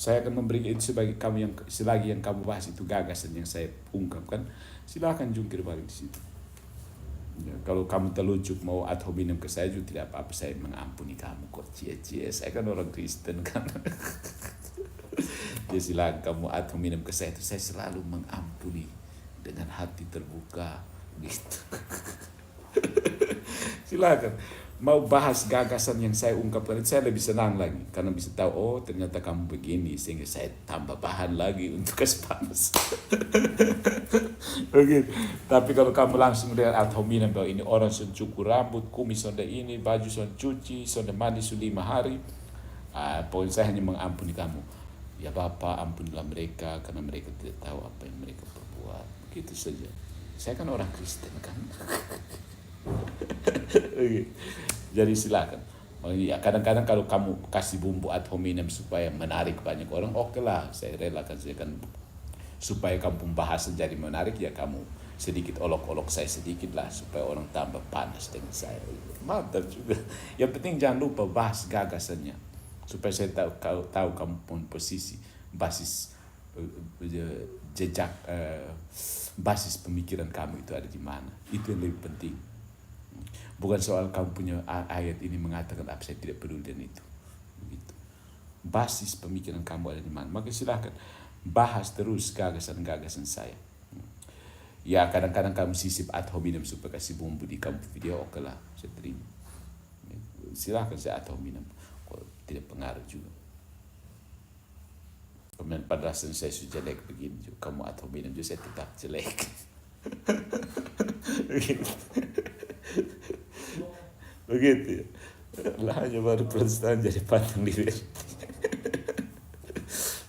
Saya akan memberi itu sebagai kamu yang selagi yang kamu bahas itu gagasan yang saya ungkapkan, silakan jungkir balik di situ. Ya, kalau kamu terlucuk mau ad hominem ke saya juga tidak apa-apa, saya mengampuni kamu kok, cie-cie, saya kan orang Kristen kan. Ya silakan kamu ad hominem ke saya, itu saya selalu mengampuni dengan hati terbuka gitu. Silakan mau bahas gagasan yang saya ungkapkan itu, saya lebih senang lagi karena bisa tahu oh ternyata kamu begini, sehingga saya tambah bahan lagi untuk kasih panas. Begitu. Tapi kalau kamu langsung dengan ad hominem bahwa ini orang sudah cukur rambut, kumis sudah ini, baju sudah cuci, sudah mandi sudah 5 hari, poin saya hanya mengampuni kamu. Ya Bapak, ampunilah mereka karena mereka tidak tahu apa yang mereka perbuat. Begitu saja. Saya kan orang Kristen kan. Jadi silakan. Ya, kadang-kadang kalau kamu kasih bumbu ad hominem supaya menarik banyak orang, oke lah, saya relakan. Saya kan supaya kamu pembahasan jadi menarik, ya kamu sedikit olok-olok saya sedikit lah supaya orang tambah panas dengan saya. Mantap juga. Yang penting jangan lupa bahas gagasannya supaya saya tahu kamu pun posisi basis jejak basis pemikiran kamu itu ada di mana. Itu yang lebih penting. Bukan soal kamu punya ayat ini mengatakan apa, saya tidak peduli dengan itu. Begitu. Basis pemikiran kamu ada di mana. Maka silakan bahas terus gagasan-gagasan saya. Ya kadang-kadang kamu sisip ad hominem supaya kasih bumbu di kamu video, oke lah, saya terima. Silakan saya ad hominem, kok tidak pengaruh juga. Kemudian pada dasarnya saya sudah jelek begini juga, kamu ad hominem juga saya tetap jelek. Begitu ya. Lah hanya baru Protestan jadi patung liberti.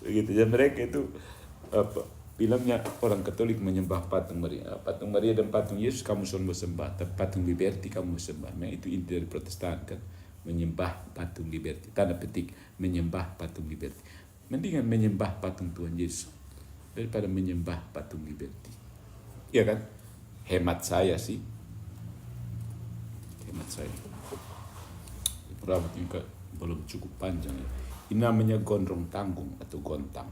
Begitu ya, mereka itu apa bilangnya orang Katolik menyembah patung Maria dan patung Yesus kamu suruh sembah, tapi patung liberti kamu sembah. Nah itu inti dari Protestan kan, menyembah patung liberti, tanda petik menyembah patung liberti. Mendingan menyembah patung Tuhan Yesus daripada menyembah patung liberti. Iya kan? Hemat saya sih. Hemat saya. Rambut ini belum cukup panjang ya. Ini namanya gondrong tanggung atau gontang.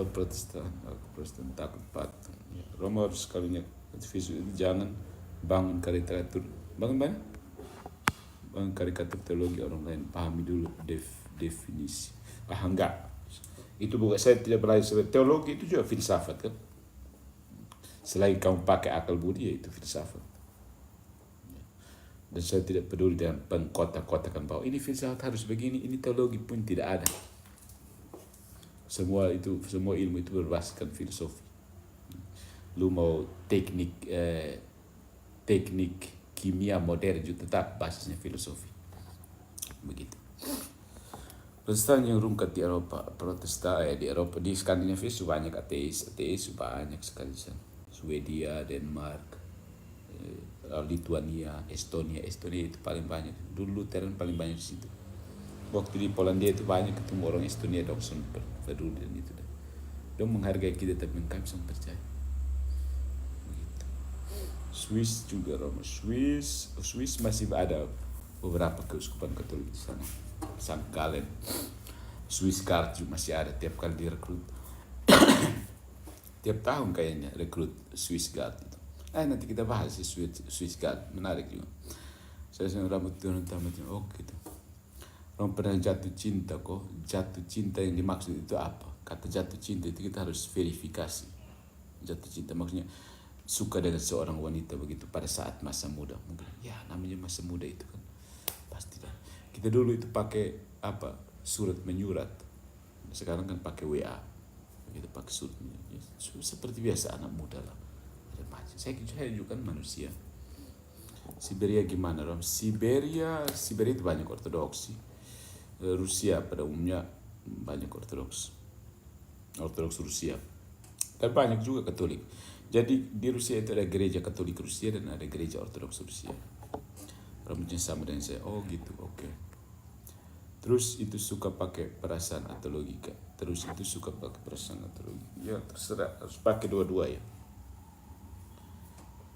Protestan takut patung. Roma harus sekalinya visu itu jangan bangun karikatur. Bangun karikatur teologi orang lain. Pahami dulu definisi. Enggak. Itu bukan, saya tidak belajar teologi, itu juga filsafat kan. Selain kamu pakai akal budi, ya itu filsafat. Dan saya tidak peduli dengan pengkotak-kotakan bahwa ini filsafat harus begini, ini teologi pun tidak ada. Semua ilmu itu berbasiskan filosofi. Lu mau teknik kimia modern juga tetap basisnya filosofi. Begitu. Protestan yang rungkat di Eropa, di Skandinavia banyak ateis banyak sekali. Swedia, Denmark, Lituania, Estonia itu paling banyak. Dulu Lutheran paling banyak di situ. Waktu di Polandia itu banyak ketemu orang Estonia, dong peduli dan itu. Dong menghargai kita tapi kami sangat percaya. Begitu. Swiss juga, Roma. Swiss masih ada beberapa keuskupan Katolik di sana. St. Gallen, Swiss Guard juga masih ada, tiap kali direkrut. Tiap tahun kayaknya rekrut Swiss Guard itu. Nanti kita bahas Swiss Guard, menarik juga. Saya sedang rambut turun tamatnya, gitu. Orang pernah jatuh cinta kok. Jatuh cinta yang dimaksud itu apa? Kata jatuh cinta itu kita harus verifikasi. Jatuh cinta maksudnya suka dengan seorang wanita begitu pada saat masa muda. Mungkin ya namanya masa muda itu kan. Pasti dah. Kita dulu itu pakai surat menyurat. Sekarang kan pakai WA. Kita pakai surat menyurat. Seperti biasa anak muda lah. Saya juga kan manusia. Siberia gimana, Rom? Siberia itu banyak ortodoksi. Rusia pada umumnya banyak ortodoks Rusia. Dan banyak juga Katolik. Jadi di Rusia itu ada gereja Katolik Rusia dan ada gereja Ortodoks Rusia. Rambutnya sama dengan saya. Gitu, oke. Terus itu suka pakai perasaan atau logika. Terus itu suka pakai perasaan atau logika. Ya terserah, harus pakai dua-dua ya.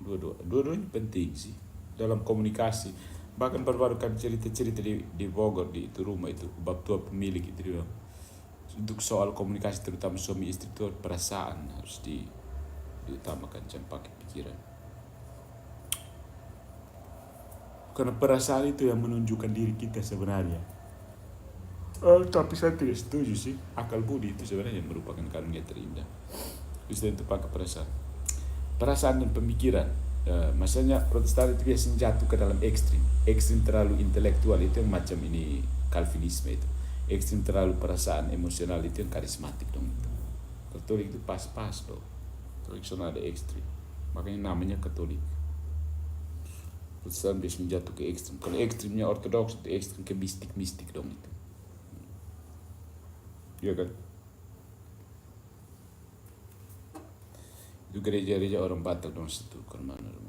Dua-duanya penting sih dalam komunikasi. Bahkan baru-baru kan cerita-cerita di Bogor, di itu rumah itu, bab tua pemilik itu dia bilang, untuk soal komunikasi terutama suami istri itu perasaan harus diutamakan, jangan pakai pikiran. Karena perasaan itu yang menunjukkan diri kita sebenarnya. Tapi saya tidak setuju sih. Akal budi itu sebenarnya merupakan karunia terindah. Bisa itu pakai perasaan. Perasaan dan pemikiran. Maksudnya Protestan itu biasanya jatuh ke dalam ekstrim. Ekstrim terlalu intelektual itu yang macam ini Calvinisme itu. Ekstrim terlalu perasaan emosional itu yang karismatik dong itu. Katolik itu pas-pas dong. Katolik sana ada ekstrim. Makanya namanya Katolik. Protestan biasanya jatuh ke ekstrim. Kalau ekstrimnya Ortodoks itu ekstrim ke mistik-mistik dong itu. Iya kan? Itu gereja-gereja orang Batak dong situ.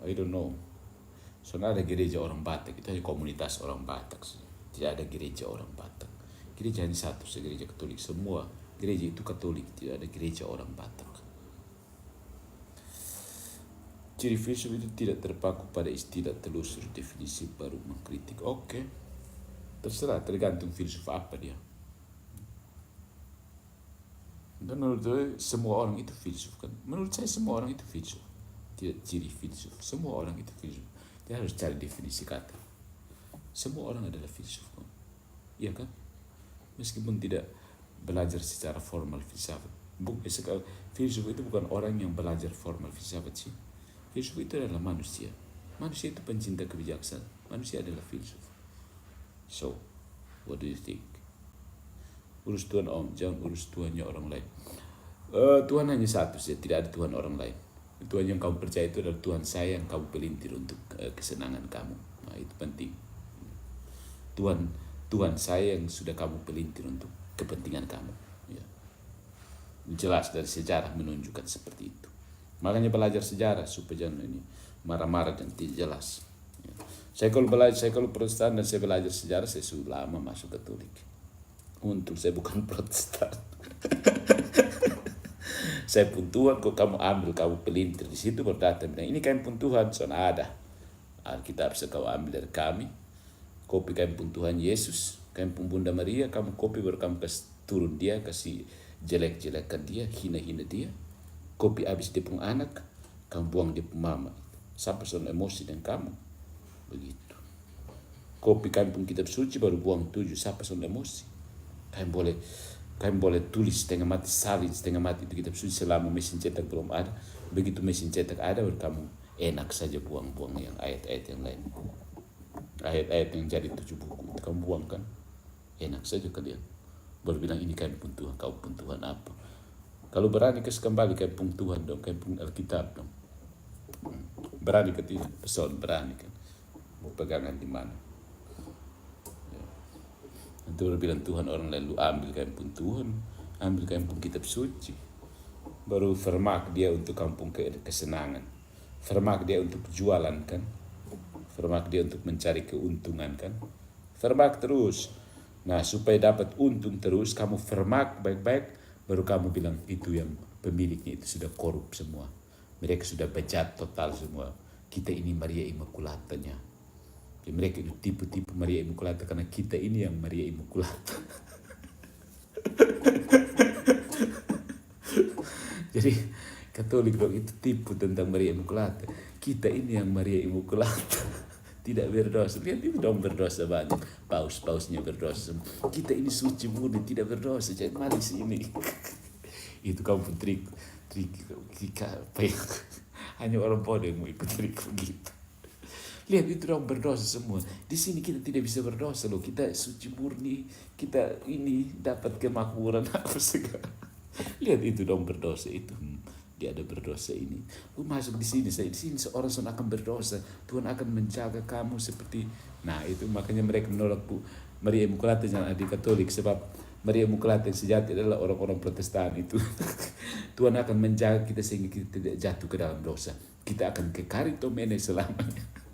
I don't know. Soalnya ada gereja orang Batak, itu hanya komunitas orang Batak sih. Tidak ada gereja orang Batak. Gereja hanya satu, gereja Katolik. Semua gereja itu Katolik, tidak ada gereja orang Batak. Ciri filsuf itu tidak terpaku pada istilah telusur definisi baru mengkritik. Oke. Terserah, tergantung filsuf apa dia. Dan menurut saya semua orang itu filsuf kan. Menurut saya semua orang itu filsuf. Tidak ciri filsuf. Semua orang itu filsuf. Dia harus cari definisi kata. Semua orang adalah filsuf kan. Iya kan? Meskipun tidak belajar secara formal filsafat. Filsuf itu bukan orang yang belajar formal filsafat sih. Filsuf itu adalah manusia. Manusia itu pencinta kebijaksanaan. Manusia adalah filsuf. So, what do you think? Urus Tuhan Om, jangan urus Tuhannya orang lain. Tuhan hanya satu saja, tidak ada Tuhan orang lain. Tuhan yang kamu percaya itu adalah Tuhan saya yang kamu pelintir untuk kesenangan kamu. Nah, itu penting. Tuhan saya yang sudah kamu pelintir untuk kepentingan kamu. Ya. Jelas dari sejarah menunjukkan seperti itu. Makanya belajar sejarah supaya jangan ini marah-marah dan tidak jelas. Ya. Saya kalau Protestan dan saya belajar sejarah, saya sudah lama masuk Katolik. Untuk saya bukan Protestan. Saya pun Tuhan, kok kamu ambil, kamu pelintir di situ berdata bilang ini kami pun Tuhan, soalnya ada Alkitab bisa kau ambil dari kami. Kopi kami pun Tuhan Yesus, kami pun Bunda Maria, kamu kopi baru kamu kasih turun dia, kasih jelek-jelekkan dia, hina-hina dia. Kopi habis dia pun anak, kamu buang dia pun mama. Sampai soal emosi dan kamu. Begitu. Kopi kami pun kitab suci baru buang 7 sampai soal emosi. Kalian boleh tulis setengah mati, salin setengah mati itu kitab suci selama mesin cetak belum ada. Begitu mesin cetak ada, baru kamu enak saja buang-buang yang ayat-ayat yang lain. Ayat-ayat yang jadi 7 buku itu kamu buang kan. Enak saja kalian. Baru bilang ini kalian pun Tuhan, kau pun Tuhan apa. Kalau berani kasih kembali kalian pun Tuhan dong, kalian pun Alkitab dong. Berani ke tidak? Pesan berani kan. Mau pegangan di mana? Itu bilang Tuhan orang lain, lu ambil kain pun Tuhan, ambil kain pun kitab suci. Baru vermak dia untuk kampung kesenangan. Vermak dia untuk jualan kan. Vermak dia untuk mencari keuntungan kan. Vermak terus. Nah supaya dapat untung terus, kamu vermak baik-baik, baru kamu bilang itu yang pemiliknya itu sudah korup semua. Mereka sudah bejat total semua. Kita ini Maria Immaculatanya. Mereka itu tipu-tipu Maria Immaculata karena kita ini yang Maria Immaculata. Jadi Katolik dong itu tipu tentang Maria Immaculata. Kita ini yang Maria Immaculata. Tidak berdosa. Lihat itu dong berdosa banyak. Paus-pausnya berdosa. Kita ini suci murni, tidak berdosa. Jangan malis ini. Itu kamu trik apa ya? Hanya orang bodoh yang mau ikut trik begitu. Lihat itu dong berdosa semua. Di sini kita tidak bisa berdosa loh. Kita suci murni. Kita ini dapat kemakmuran apa segala. Lihat itu dong berdosa itu. Dia ada berdosa ini. Lu masuk di sini, di sini seorang akan berdosa. Tuhan akan menjaga kamu seperti. Nah itu makanya mereka menolak Maria Immaculata jangan adik Katolik sebab Maria Immaculata yang sejati adalah orang-orang Protestan itu. Tuhan akan menjaga kita sehingga kita tidak jatuh ke dalam dosa. Kita akan kekal domene selamanya.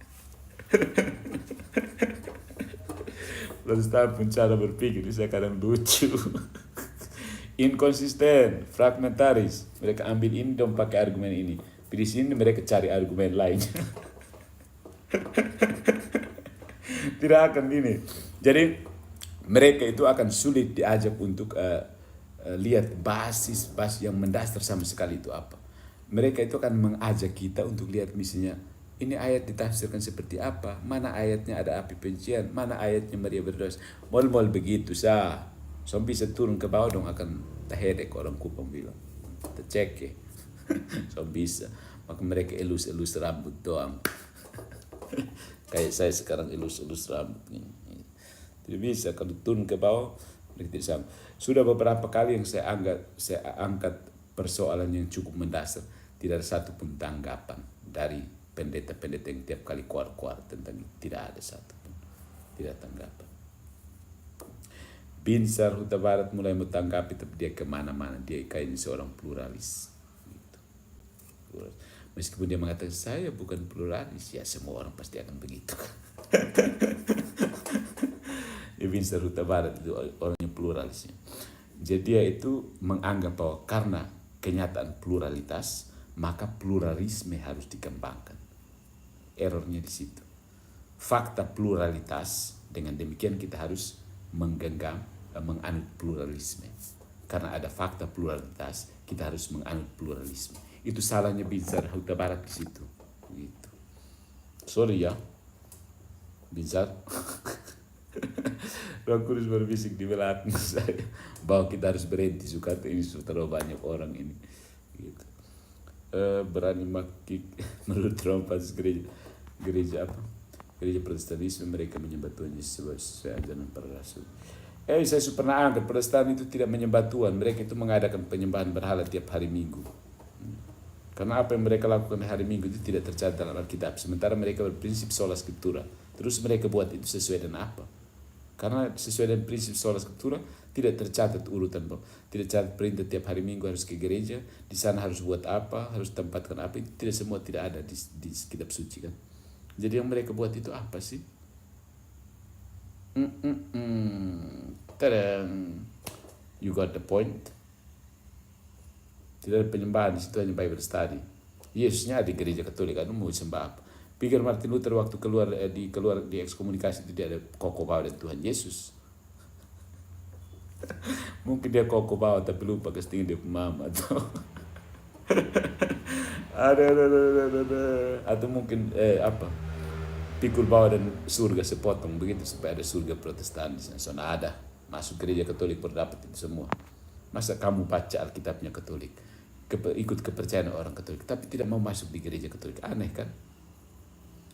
Protestan pun cara berpikir bisa kadang lucu. Inkonsisten, fragmentaris. Mereka ambil ini dong pakai argumen ini. Di sini mereka cari argumen lain. Tidak akan ini. Jadi mereka itu akan sulit diajak untuk lihat basis yang mendasar sama sekali itu apa. Mereka itu akan mengajak kita untuk lihat misalnya ini ayat ditafsirkan seperti apa, mana ayatnya ada api pencian, mana ayatnya Maria berdosa. Mol begitu sah. So bisa turun ke bawah dong akan terhedek orang Kupang bilang. Tercek ya. So bisa. Maka mereka elus-elus rambut doang. Kayak saya sekarang elus-elus rambut nih. Tidak bisa kalau turun ke bawah mereka tidak sama. Sudah beberapa kali yang saya angkat persoalan yang cukup mendasar, tidak ada satupun tanggapan dari pendeta-pendeta yang tiap kali keluar tentang itu. Tidak ada satupun, tidak tanggapan. Binsar Huta Barat mulai menanggapi, tapi dia kemana-mana, dia kayaknya seorang pluralis. Gitu. Meskipun dia mengatakan saya bukan pluralis, ya semua orang pasti akan begitu. Binsar Huta Barat itu orangnya pluralisnya. Jadi dia itu menganggap bahwa karena kenyataan pluralitas, maka pluralisme harus dikembangkan. Errornya di situ. Fakta pluralitas, dengan demikian kita harus menggenggam, menganut pluralisme. Karena ada fakta pluralitas, kita harus menganut pluralisme. Itu salahnya Binsar Huta Barat di situ. Gitu. Sorry ya, Binsar. Roh Kudus berbisik di belakang saya bahwa kita harus berhenti suka ini sudah terlalu banyak orang ini. Gitu. Berani maki menurut Trompas gereja apa? Gereja Protestanisme mereka menyembah Tuhan Yesus sesuai ajaran para rasul. Saya pernah angkat Protestan itu tidak menyembah Tuhan, mereka itu mengadakan penyembahan berhala tiap hari Minggu. Karena apa yang mereka lakukan hari Minggu itu tidak tercatat dalam Alkitab. Sementara mereka berprinsip sola scriptura. Terus mereka buat itu sesuai dengan apa? Karena sesuai dengan prinsip sola scriptura tidak tercatat urutan, tidak tercatat perintah tiap hari Minggu harus ke gereja, di sana harus buat apa, harus tempatkan apa, itu tidak ada di kitab suci kan. Jadi yang mereka buat itu apa sih? Tadang. You got the point. Tidak ada penyembahan di situ, hanya Bible study. Yesusnya di gereja Katolik kan mau sembah apa? Pikir Martin Luther waktu keluar di ekskomunikasi tidak ada kokoh bawa dan Tuhan Yesus. Mungkin dia kokoh bawa tapi lupa kestingin dia mama atau atau mungkin apa? Pikul bawa dan surga sepotong begitu supaya ada surga Protestan di sana. Soalnya ada masuk gereja Katolik berdapat itu semua. Masa kamu baca Alkitabnya Katolik, ikut kepercayaan orang Katolik, tapi tidak mau masuk di gereja Katolik? Aneh kan?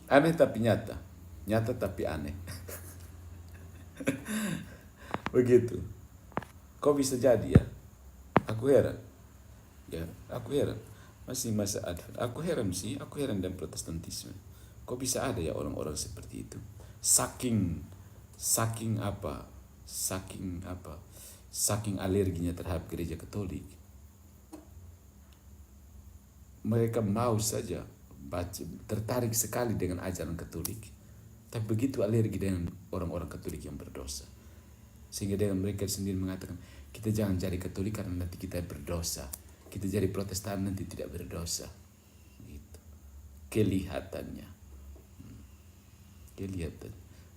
Aneh tapi nyata, nyata tapi aneh. Begitu. Kok bisa jadi ya? Aku heran. Ya, aku heran. Masih masa Advent. Aku heran dan Protestantisme. Kok bisa ada ya orang-orang seperti itu? Saking alerginya terhadap gereja Katolik. Mereka mau saja baca, tertarik sekali dengan ajaran Katolik, tapi begitu alergi dengan orang-orang Katolik yang berdosa. Sehingga dengan mereka sendiri mengatakan, kita jangan jadi Katolik karena nanti kita berdosa. Kita jadi Protestan nanti tidak berdosa. Gitu. Kelihatannya.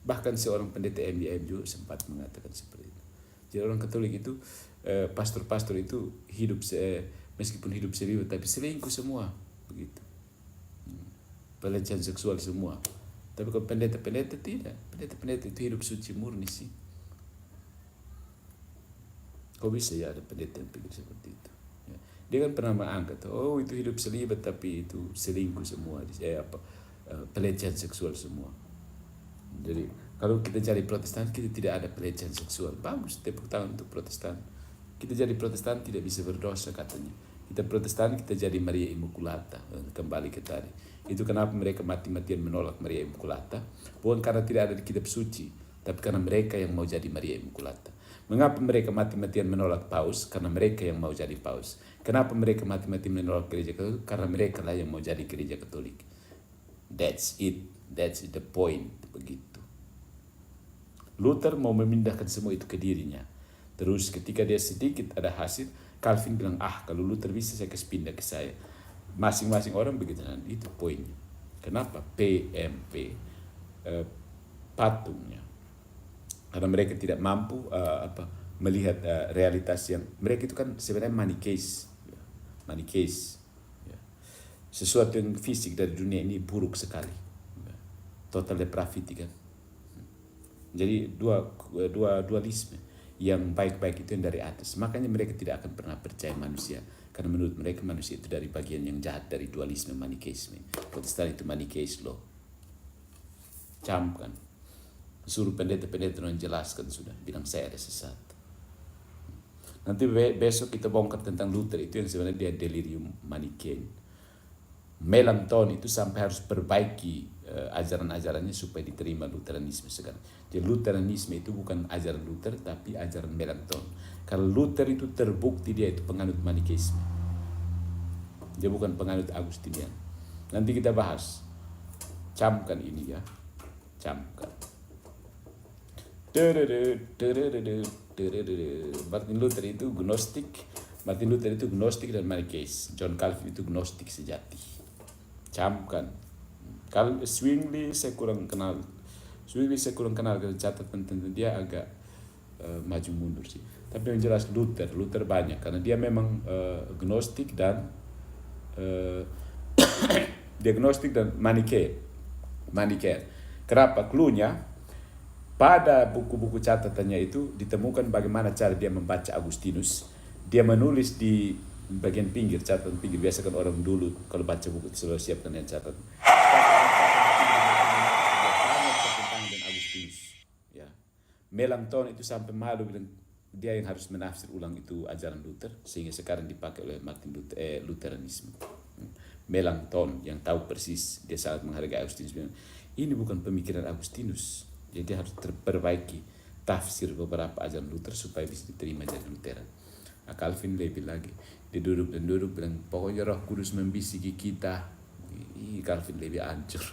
Bahkan seorang pendeta MDM juga sempat mengatakan seperti itu. Jadi orang Katolik itu, pastor-pastor itu meskipun hidup serius tapi selingkuh semua, begitu. Pelecehan seksual semua. Tapi kalau pendeta-pendeta tidak, pendeta-pendeta itu hidup suci murni sih. Kok bisa ya ada pendeta yang pikir seperti itu? Ya. Dia kan pernah mengangkat, itu hidup selibat tapi itu selingkuh semua, pelecehan seksual semua. Jadi kalau kita cari Protestan, kita tidak ada pelecehan seksual. Bagus, tepuk tangan untuk Protestan. Kita jadi Protestan tidak bisa berdosa katanya. Kita Protestan, kita jadi Maria Immaculata. Kembali ke tadi. Itu kenapa mereka mati-matian menolak Maria Immaculata. Bukan karena tidak ada di kitab suci, tapi karena mereka yang mau jadi Maria Immaculata. Mengapa mereka mati-matian menolak Paus? Karena mereka yang mau jadi Paus. Kenapa mereka mati-matian menolak gereja Katolik? Karena mereka lah yang mau jadi gereja Katolik. That's it. That's the point. Begitu. Luther mau memindahkan semua itu ke dirinya. Terus ketika dia sedikit ada hasil, Calvin bilang, kalau Luther bisa saya kasih pindah ke saya. Masing-masing orang begitu. Itu poinnya. Kenapa? PMP. patungnya. Karena mereka tidak mampu melihat realitas yang mereka itu kan sebenarnya Manikeis. Ya. Sesuatu yang fisik dari dunia ini buruk sekali. Ya. Total depravity kan. Jadi dualisme. Yang baik-baik itu yang dari atas. Makanya mereka tidak akan pernah percaya manusia. Karena menurut mereka manusia itu dari bagian yang jahat dari dualisme Manikeisme. Protestan itu Manikeis loh. Camkan. Suruh pendeta-pendeta menjelaskan sudah. Bilang saya ada sesat. Nanti besok kita bongkar tentang Luther itu yang sebenarnya dia delirium Manikean. Melanchthon itu sampai harus perbaiki ajaran-ajarannya supaya diterima Lutheranisme sekarang. Jadi Lutheranisme itu bukan ajaran Luther tapi ajaran Melanchthon. Kalau Luther itu terbukti dia itu penganut Manikeisme. Dia bukan penganut Agustinian. Nanti kita bahas. Camkan ini ya. Camkan. Martin Luther itu Gnostik. Martin Luther itu Gnostik dan Manikeis. John Calvin itu Gnostik sejati. Camkan. Kalau Zwingli saya kurang kenal karena catatan tentang dia agak maju mundur sih. Tapi yang jelas Luther banyak karena dia memang Gnostik dan dia Gnostik dan Manikean. Kenapa? Cluenya pada buku-buku catatannya itu ditemukan bagaimana cara dia membaca Agustinus. Dia menulis di bagian pinggir, catatan pinggir. Biasa kan orang dulu kalau baca buku itu selalu siapkan yang catatan. Melanchthon itu sampai malu bilang dia yang harus menafsir ulang itu ajaran Luther sehingga sekarang dipakai oleh Martin Luther Lutheranisme. Melanchthon yang tahu persis dia sangat menghargai Agustinus bilang ini bukan pemikiran Agustinus jadi harus terperbaiki tafsir beberapa ajaran Luther supaya bisa diterima jadi Lutheran. Calvin lebih lagi dia duduk bilang pokoknya Roh Kudus membisiki kita. Calvin lebih hancur.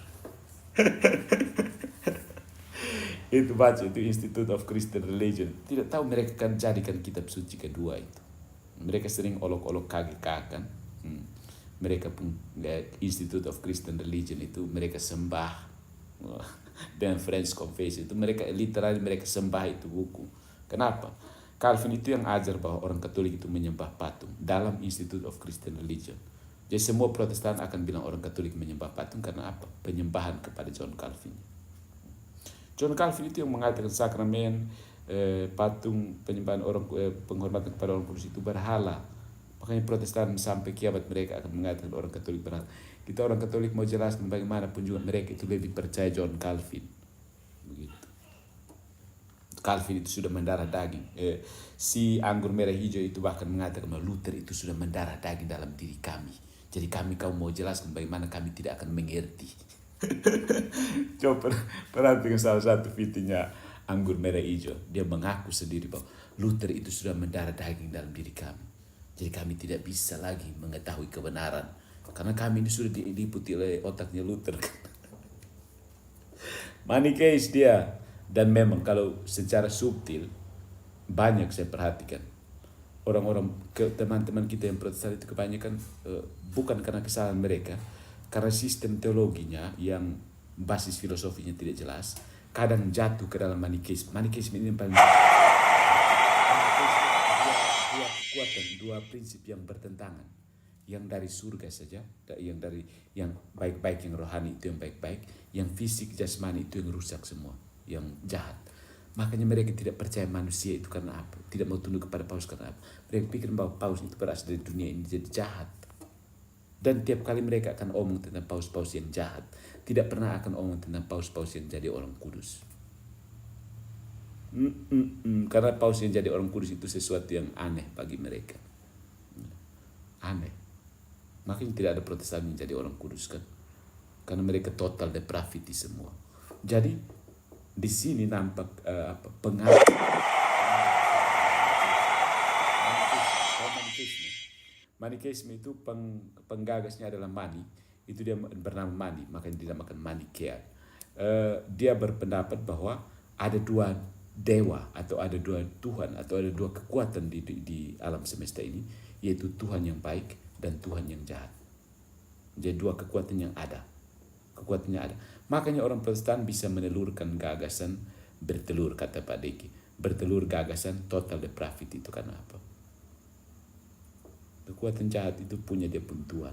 Itu baca itu Institute of Christian Religion. Tidak tahu mereka kan jadikan kitab suci kedua itu. Mereka sering olok-olok KGK kan. Mereka pun Institute of Christian Religion itu mereka sembah dan French Confession itu mereka literally mereka sembah itu buku. Kenapa? Calvin itu yang ajar bahwa orang Katolik itu menyembah patung dalam Institute of Christian Religion. Jadi semua Protestan akan bilang orang Katolik menyembah patung karena apa? Penyembahan kepada John Calvin. John Calvin itu yang mengatakan sakramen, patung, penyembahan orang, penghormatan kepada orang kudus itu berhala. Makanya Protestan sampai kiamat mereka akan mengatakan orang Katolik berhala. Kita orang Katolik mau jelaskan bagaimanapun juga mereka itu lebih percaya John Calvin. Begitu. Calvin itu sudah mendarah daging. Si anggur merah hijau itu bahkan mengatakan bahwa Luther itu sudah mendarah daging dalam diri kami. Jadi kamu mau jelaskan bagaimana kami tidak akan mengerti. Coba perhatikan salah satu videonya anggur merah hijau. Dia mengaku sendiri bahwa Luther itu sudah mendarah daging dalam diri kami. Jadi kami tidak bisa lagi mengetahui kebenaran karena kami ini sudah diliputi oleh otaknya Luther. Manikeis dia. Dan memang kalau secara subtil banyak saya perhatikan orang-orang teman-teman kita yang Protestan itu kebanyakan bukan karena kesalahan mereka, karena sistem teologinya yang basis filosofinya tidak jelas, kadang jatuh ke dalam Manikeisme. Manikeisme ini yang paling dua kekuatan, dua prinsip yang bertentangan. Yang dari surga saja, yang baik-baik, yang rohani itu yang baik-baik, yang fisik jasmani itu yang rusak semua, yang jahat. Makanya mereka tidak percaya manusia itu karena apa? Tidak mau tunduk kepada Paus karena apa? Mereka pikir bahwa Paus itu berasal dari dunia ini jadi jahat. Dan tiap kali mereka akan omong tentang paus-paus yang jahat. Tidak pernah akan omong tentang paus-paus yang jadi orang kudus. Karena paus yang jadi orang kudus itu sesuatu yang aneh bagi mereka. Aneh. Makanya tidak ada Protestan yang jadi orang kudus kan. Karena mereka total depravity semua. Jadi di sini nampak pengaruh Manikeisme itu penggagasnya adalah Mani. Itu dia bernama Mani, makanya dinamakan Manikean. Dia berpendapat bahwa ada dua dewa atau ada dua Tuhan atau ada dua kekuatan di alam semesta ini, yaitu Tuhan yang baik dan Tuhan yang jahat. Jadi dua kekuatan yang ada. Kekuatannya ada. Makanya orang Protestan bisa menelurkan gagasan bertelur, kata Pak Deki. Bertelur gagasan total depravity itu karena apa? Kekuatan jahat itu punya dia pun Tuhan.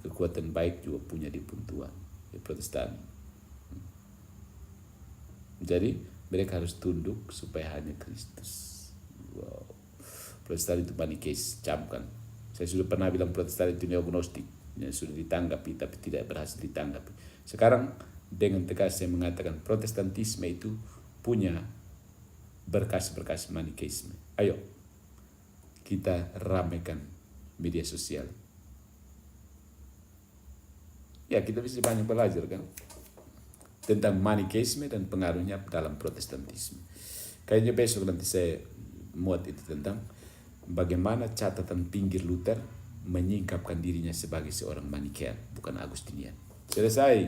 Kekuatan baik juga punya dia pun Tuhan. Ya, Protestan. Jadi mereka harus tunduk supaya hanya Kristus. Wow. Protestan itu Manikeis, camkan. Saya sudah pernah bilang Protestan itu neognostik. Ya, sudah ditanggapi tapi tidak berhasil ditanggapi. Sekarang dengan tegas saya mengatakan Protestantisme itu punya berkas-berkas Manikeisme. Ayo kita ramaikan media sosial. Ya, kita bisa banyak belajar kan tentang Manikeisme dan pengaruhnya dalam Protestantisme. Kayaknya besok nanti saya muat itu tentang bagaimana catatan pinggir Luther menyingkapkan dirinya sebagai seorang Manikean, bukan Agustinian. Selesai.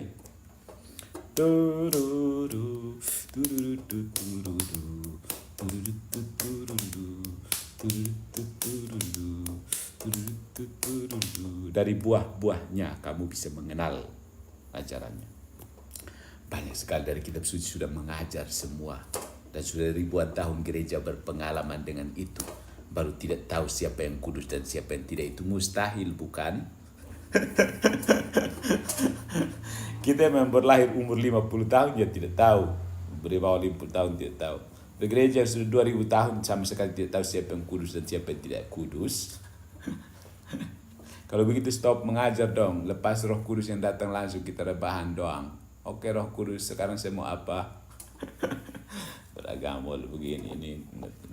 Dari buah-buahnya kamu bisa mengenal ajarannya. Banyak sekali dari kitab suci sudah mengajar semua. Dan sudah ribuan tahun gereja berpengalaman dengan itu. Baru tidak tahu siapa yang kudus dan siapa yang tidak. Itu mustahil, bukan? Kita yang berlahir umur 50 tahun ya tidak tahu. Berbawah 50 tahun tidak tahu. Di gereja sudah 2000 tahun sama sekali tidak tahu siapa yang kudus dan siapa yang tidak kudus. Kalau begitu stop mengajar dong. Lepas Roh Kudus yang datang langsung kita rebahan doang. Oke Roh Kudus, sekarang saya mau apa? Beragama begini, ini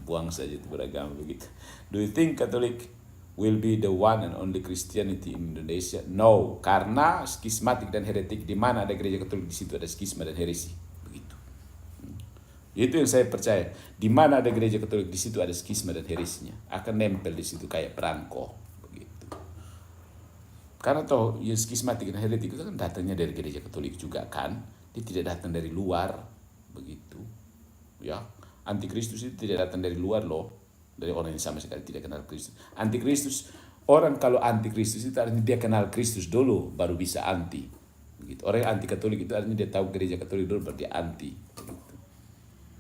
buang saja itu beragama begitu. Do you think Catholic will be the one and only Christianity in Indonesia? No, karena skismatik dan heretik. Di mana ada gereja Katolik, di situ ada skisma dan heresi. Begitu. Itu yang saya percaya. Di mana ada gereja Katolik, di situ ada skisma dan heresinya. Akan nempel di situ kayak perangko. Begitu. Karena toh ya skismatik dan heretik itu kan datangnya dari gereja Katolik juga kan. Dia tidak datang dari luar. Begitu. Ya, antikristus itu tidak datang dari luar loh, dari orang yang sama sekali tidak kenal Kristus. Antikristus, orang kalau antikristus itu artinya dia kenal Kristus dulu baru bisa anti. Begitu. Orang yang anti Katolik itu artinya dia tahu gereja Katolik dulu baru dia anti. Begitu.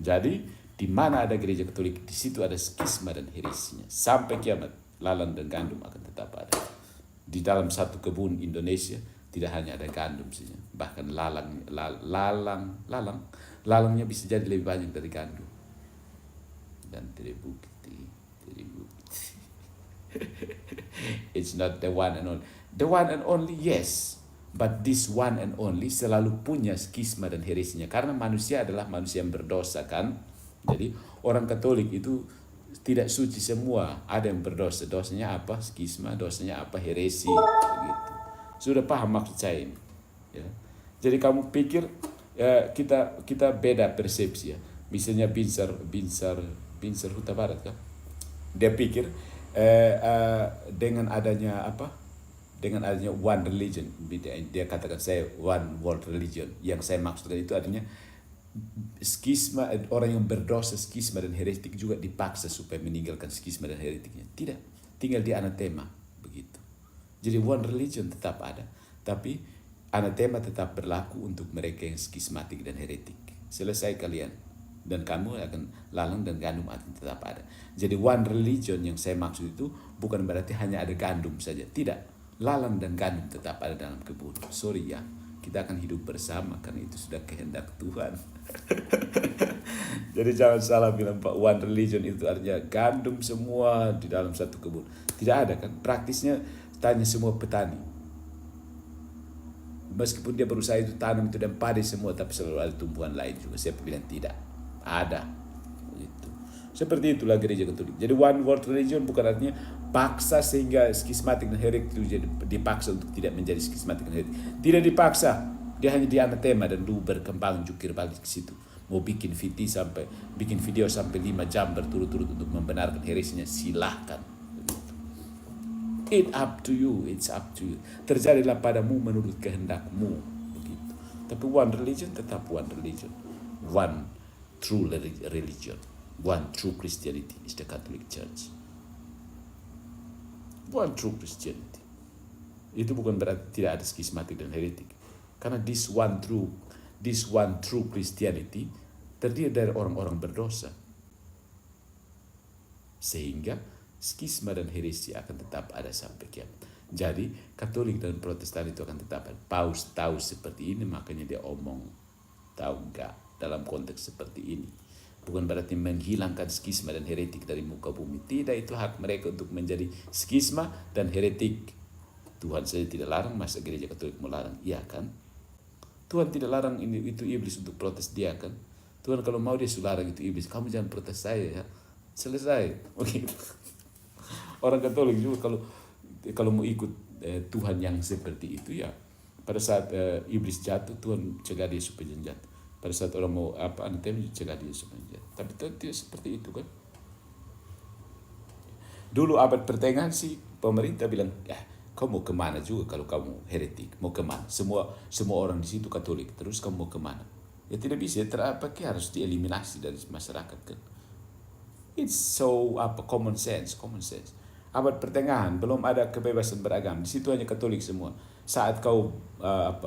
Jadi di mana ada gereja Katolik, di situ ada skisma dan heresinya. Sampai kiamat, lalang dan gandum akan tetap ada. Di dalam satu kebun Indonesia tidak hanya ada gandum saja, bahkan lalangnya bisa jadi lebih banyak dari gandum. Dan terbukti. It's not the one and only. The one and only, yes. But this one and only selalu punya skisma dan heresinya. Karena manusia adalah manusia yang berdosa kan. Jadi orang Katolik itu tidak suci semua. Ada yang berdosa. Dosanya apa? Skisma. Dosanya apa? Heresi. Begitu. Sudah paham maksud saya ini? Ya. Jadi kamu pikir kita beda persepsi ya. Misalnya Binzer Huta Barat kan. Dia pikir dengan adanya one religion, dia katakan saya one world religion. Yang saya maksudkan itu artinya skisma, orang yang berdosa skisma dan heretik juga dipaksa supaya meninggalkan skisma dan heretiknya. Tidak, tinggal di anatema begitu. Jadi one religion tetap ada, tapi anatema tetap berlaku untuk mereka yang skismatik dan heretik. Selesai kalian, dan kamu akan lalang dan gandum akan tetap ada. Jadi one religion yang saya maksud itu bukan berarti hanya ada gandum saja. Tidak, lalang dan gandum tetap ada dalam kebun. Sorry ya, kita akan hidup bersama karena itu sudah kehendak Tuhan. Jadi jangan salah bilang Pak, one religion itu artinya gandum semua di dalam satu kebun. Tidak ada kan, praktisnya tanya semua petani. Meskipun dia berusaha itu tanam itu dan padi semua, tapi selalu ada tumbuhan lain juga. Saya bilang tidak ada. Gitu. Seperti itulah gereja Katolik. Jadi one world religion bukan artinya paksa sehingga skismatik dan heretik itu jadi dipaksa untuk tidak menjadi skismatik dan heretik. Tidak dipaksa. Dia hanya di anatema dan lu berkembang jukir balik ke situ. Mau bikin video sampai 5 jam berturut-turut untuk membenarkan heresinya, silahkan. It's up to you. Terjadilah padamu menurut kehendakmu. Begitu. Tapi one religion tetap one religion. One true religion. One true Christianity is the Catholic Church. One true Christianity. Itu bukan berarti tidak ada skismatik dan heretik. Karena this one true Christianity terdiri dari orang-orang berdosa. Sehingga skisma dan heresi akan tetap ada sampai kiamat. Jadi Katolik dan Protestan itu akan tetap ada. Paus tahu seperti ini, makanya dia omong tahu enggak dalam konteks seperti ini. Bukan berarti menghilangkan skisma dan heretik dari muka bumi. Tidak, itu hak mereka untuk menjadi skisma dan heretik. Tuhan saja tidak larang, masa gereja Katolik melarang? Iya kan? Tuhan tidak larang itu iblis untuk protes dia kan? Tuhan kalau mau dia larang itu iblis. Kamu jangan protes saya ya. Selesai. Begitu. Orang Katolik juga kalau mau ikut Tuhan yang seperti itu ya, pada saat iblis jatuh, Tuhan cegah dia supaya jangan jatuh. Pada saat orang mau anatem, cegah dia supaya jangan jatuh. Tapi tidak seperti itu kan. Dulu abad pertengahan sih pemerintah bilang, ya kau mau kemana juga kalau kamu heretik, mau kemana? Semua orang di situ Katolik, terus kamu mau kemana? Ya tidak bisa, harus dieliminasi dari masyarakat kan. It's so common sense. Abad pertengahan belum ada kebebasan beragama, di situ hanya Katolik semua. Saat kau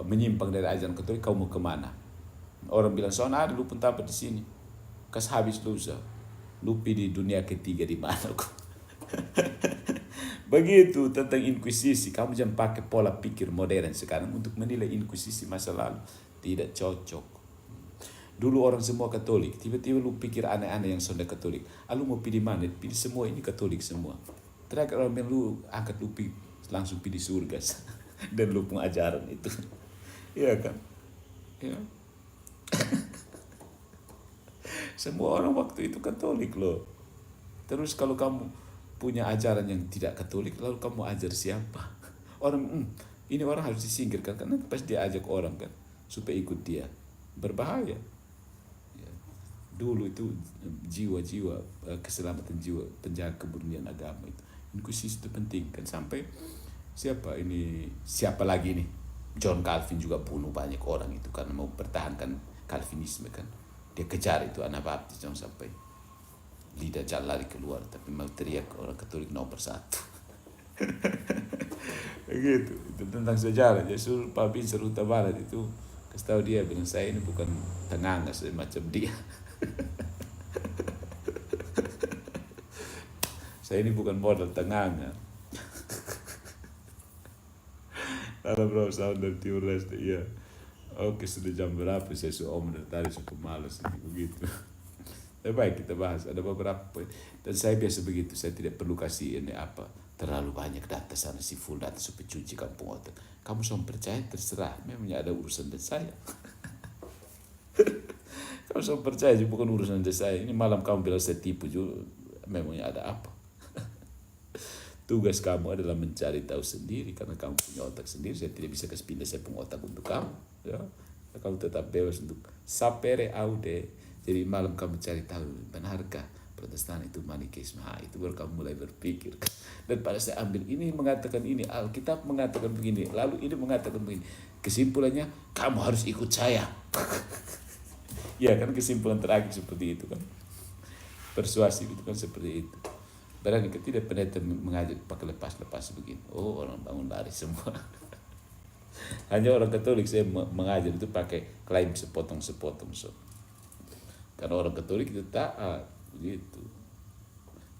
menyimpang dari ajaran Katolik, kau mau kemana? Orang bilang soalnya ada lu pun dapat di sini, kas habis lu di dunia ketiga di mana kok? Begitu tentang inkuisisi. Kamu jangan pakai pola pikir modern sekarang untuk menilai inkuisisi masa lalu, tidak cocok. Dulu orang semua Katolik, tiba-tiba lu pikir aneh-aneh yang sonda Katolik. Lu mau pilih mana? Pilih semua ini Katolik semua. Terakhir orang bilang lu angkat lu langsung pilih surga dan lu pengajaran itu. Iya kan? Ya. Semua orang waktu itu Katolik loh. Terus kalau kamu punya ajaran yang tidak Katolik, lalu kamu ajar siapa? Ini orang harus disingkirkan karena pas dia ajak orang kan supaya ikut dia. Berbahaya. Dulu itu jiwa-jiwa keselamatan jiwa, penjaga kemurnian agama itu. Inkuisisi itu penting kan, sampai siapa lagi nih? John Calvin juga bunuh banyak orang itu karena mau pertahankan Calvinisme kan. Dia kejar itu anak baptis jangan sampai lidah jalan lari keluar, tapi mau teriak orang Katolik nomor 1. Begitu. Itu tentang sejarah. Yesus Pak Binser Huta Barat itu kasih tahu dia bilang saya ini bukan tenganga semacam dia. Saya ini bukan modal tenganga. Halo bro, sound dari Timur Leste, iya. Oke, sudah jam berapa? Saya sudah dari tadi sudah malas begitu. Tapi baik kita bahas, ada beberapa poin. Dan saya biasa begitu, saya tidak perlu kasih terlalu banyak data sana, si full data supaya cuci kampung otak. Kamu semua percaya terserah, memangnya ada urusan dengan saya. Kamu semua percaya juga bukan urusan dengan saya. Ini malam kamu bilang saya tipu juga, memangnya ada apa? Tugas kamu adalah mencari tahu sendiri karena kamu punya otak sendiri. Saya tidak bisa kasih pindah saya punya otak untuk kamu. Ya. Kamu tetap bebas untuk sapere aude. Jadi malam kamu cari tahu benarkah Protestan itu Manikeisme. Itu baru kamu mulai berpikir. Dan pada saya ambil ini mengatakan ini, Alkitab mengatakan begini, lalu ini mengatakan begini. Kesimpulannya kamu harus ikut saya. Ya kan, kesimpulan terakhir seperti itu kan. Persuasif itu kan seperti itu. Barang tidak pendeta mengajar pakai lepas-lepas begini. Oh, orang bangun lari semua. Hanya orang Katolik saya mengajar itu pakai klaim sepotong-sepotong. So. Karena orang Katolik itu taat begitu.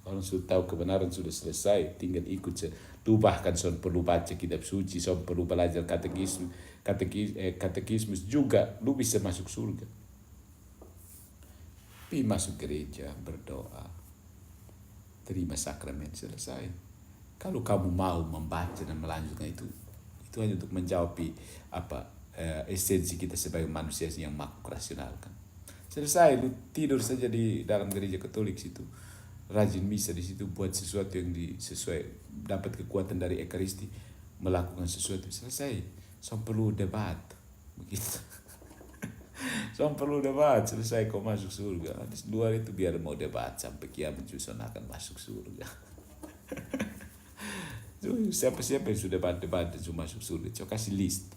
Orang sudah tahu kebenaran sudah selesai, tinggal ikut. Lu bahkan perlu baca kitab suci, perlu belajar katekismus juga, lu bisa masuk surga. Tapi masuk gereja, berdoa, terima sakramen, selesai. Kalau kamu mau membaca dan melanjutkan itu hanya untuk menjawab esensi kita sebagai manusia yang makhluk rasional kan. Selesai, lu tidur saja di dalam gereja Katolik situ, rajin misa di situ, buat sesuatu yang sesuai, dapat kekuatan dari Ekaristi, melakukan sesuatu, selesai. Perlu debat begitu. Perlu debat, selesai kau masuk surga. Di luar itu biar mau debat sampai kiamat justru akan masuk surga. Siapa-siapa yang sudah debat dan sudah masuk surga, coba kasih list.